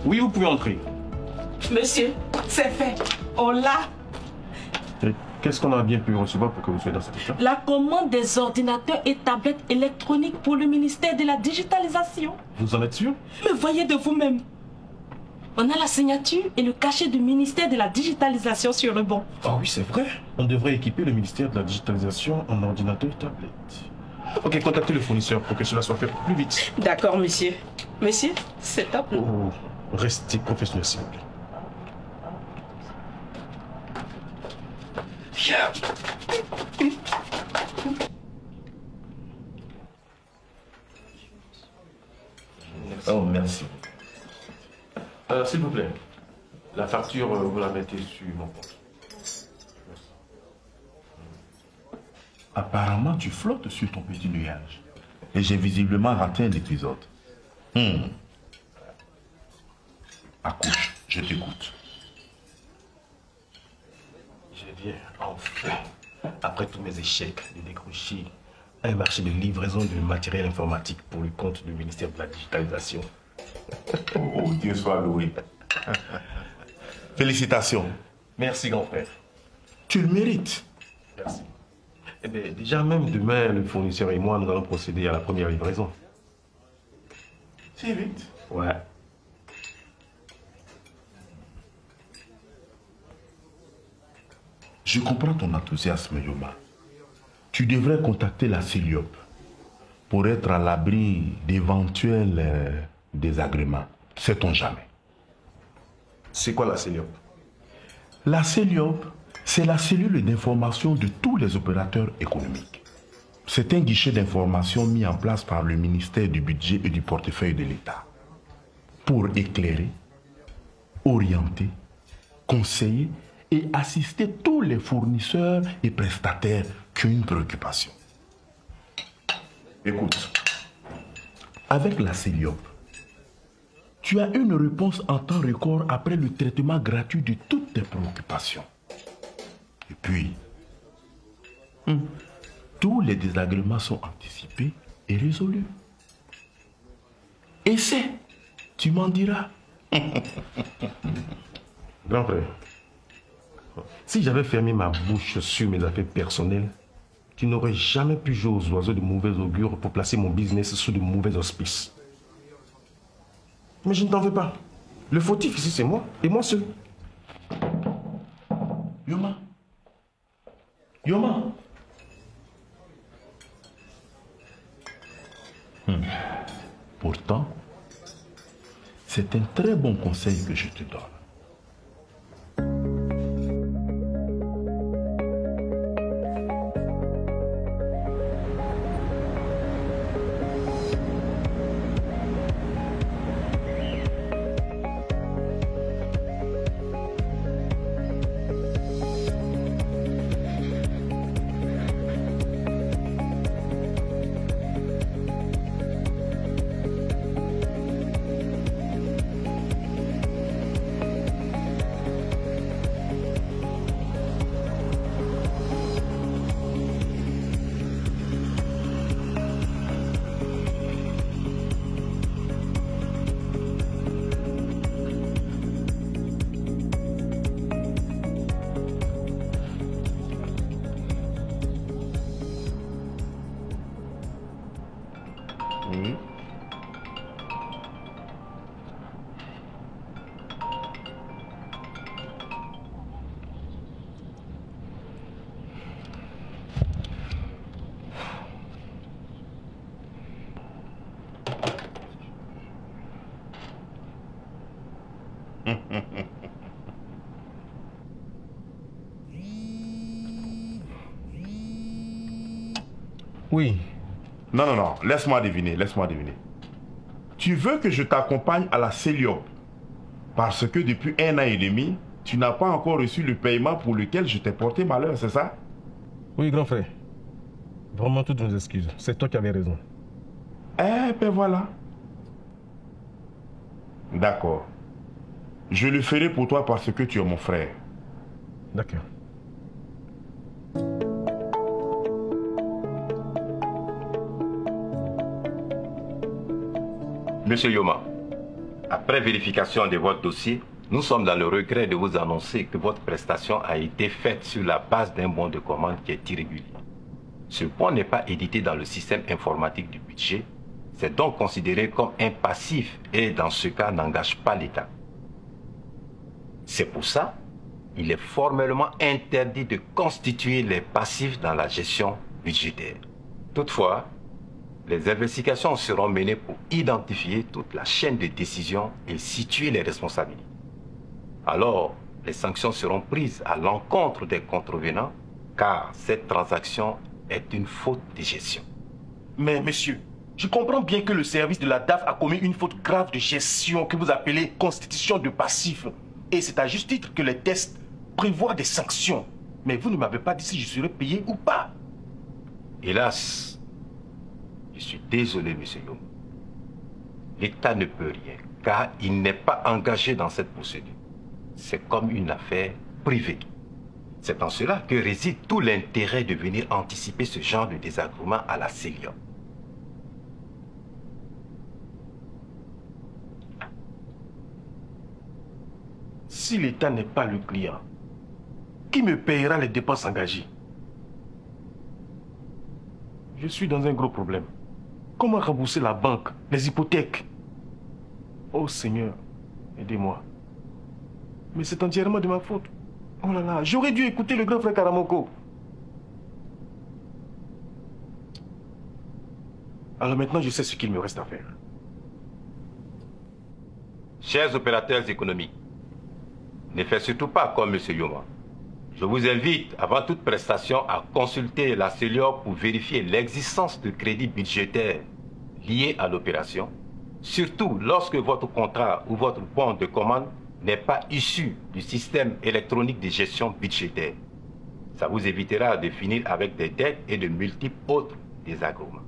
Oui, vous pouvez entrer. Monsieur, c'est fait. On l'a. Qu'est-ce qu'on a bien pu recevoir pour que vous soyez dans cet état? La commande des ordinateurs et tablettes électroniques pour le ministère de la digitalisation. Vous en êtes sûr? Mais voyez de vous-même. On a la signature et le cachet du ministère de la digitalisation sur le bon. Ah oui, c'est vrai. On devrait équiper le ministère de la digitalisation en ordinateur et tablette. Ok, contactez le fournisseur pour que cela soit fait plus vite. D'accord, monsieur. Monsieur, c'est top. Oh, restez professionnel, s'il vous plaît. Oh, merci. S'il vous plaît, la facture, vous la mettez sur mon compte. Apparemment, tu flottes sur ton petit nuage. Et j'ai visiblement raté un épisode. Accouche, je t'écoute. Je viens, enfin, après tous mes échecs, de décrocher un marché de livraison de matériel informatique pour le compte du ministère de la digitalisation. Oh, Dieu soit loué. Félicitations. Merci, grand frère. Tu le mérites. Merci. Eh bien, déjà même demain, le fournisseur et moi, nous allons procéder à la première livraison. C'est vite. Ouais. Je comprends ton enthousiasme, Yoma. Tu devrais contacter la CELIOP pour être à l'abri d'éventuels désagréments. Sait-on jamais. C'est quoi la CELIOP? La CELIOP, c'est la cellule d'information de tous les opérateurs économiques. C'est un guichet d'information mis en place par le ministère du Budget et du Portefeuille de l'État pour éclairer, orienter, conseiller et assister tous les fournisseurs et prestataires qui ont une préoccupation. Écoute, avec la CELIOP, tu as une réponse en temps record après le traitement gratuit de toutes tes préoccupations. Et puis, tous les désagréments sont anticipés et résolus. Essaie, tu m'en diras. Grand frère, si j'avais fermé ma bouche sur mes affaires personnelles, tu n'aurais jamais pu jouer aux oiseaux de mauvais augure pour placer mon business sous de mauvais auspices. Mais je ne t'en veux pas. Le fautif ici, c'est moi, et moi seul. Yoma. Yoma. Pourtant, c'est un très bon conseil que je te donne. Oui. Non, non, non, laisse-moi deviner, laisse-moi deviner. Tu veux que je t'accompagne à la CELIOP parce que depuis 1 an et demi, tu n'as pas encore reçu le paiement pour lequel je t'ai porté malheur, c'est ça? Oui, grand frère. Vraiment toutes nos excuses. C'est toi qui avais raison. Eh ben voilà. D'accord. Je le ferai pour toi parce que tu es mon frère. D'accord. Monsieur Yoma, Après vérification de votre dossier, nous sommes dans le regret de vous annoncer que votre prestation a été faite sur la base d'un bon de commande qui est irrégulier. Ce bon n'est pas édité dans le système informatique du budget, c'est donc considéré comme un passif et dans ce cas n'engage pas l'État. C'est pour ça qu'il est formellement interdit de constituer les passifs dans la gestion budgétaire. Toutefois, les investigations seront menées pour identifier toute la chaîne de décision et situer les responsabilités. Alors, les sanctions seront prises à l'encontre des contrevenants, car cette transaction est une faute de gestion. Mais monsieur, je comprends bien que le service de la DAF a commis une faute grave de gestion que vous appelez constitution de passif. Et c'est à juste titre que les tests prévoient des sanctions. Mais vous ne m'avez pas dit si je serais payé ou pas. Hélas, je suis désolé, monsieur Yom. L'État ne peut rien, car il n'est pas engagé dans cette procédure. C'est comme une affaire privée. C'est en cela que réside tout l'intérêt de venir anticiper ce genre de désagrément à la CELIOP. Si l'État n'est pas le client, qui me payera les dépenses engagées? Je suis dans un gros problème. Comment rembourser la banque, les hypothèques? Oh Seigneur, aidez-moi. Mais c'est entièrement de ma faute. Oh là là, j'aurais dû écouter le grand frère Karamoko. Alors maintenant, je sais ce qu'il me reste à faire. Chers opérateurs économiques, ne faites surtout pas comme M. Yoma. Je vous invite, avant toute prestation, à consulter la CELIOP pour vérifier l'existence de crédits budgétaires liés à l'opération, surtout lorsque votre contrat ou votre bon de commande n'est pas issu du système électronique de gestion budgétaire. Ça vous évitera de finir avec des dettes et de multiples autres désagréments.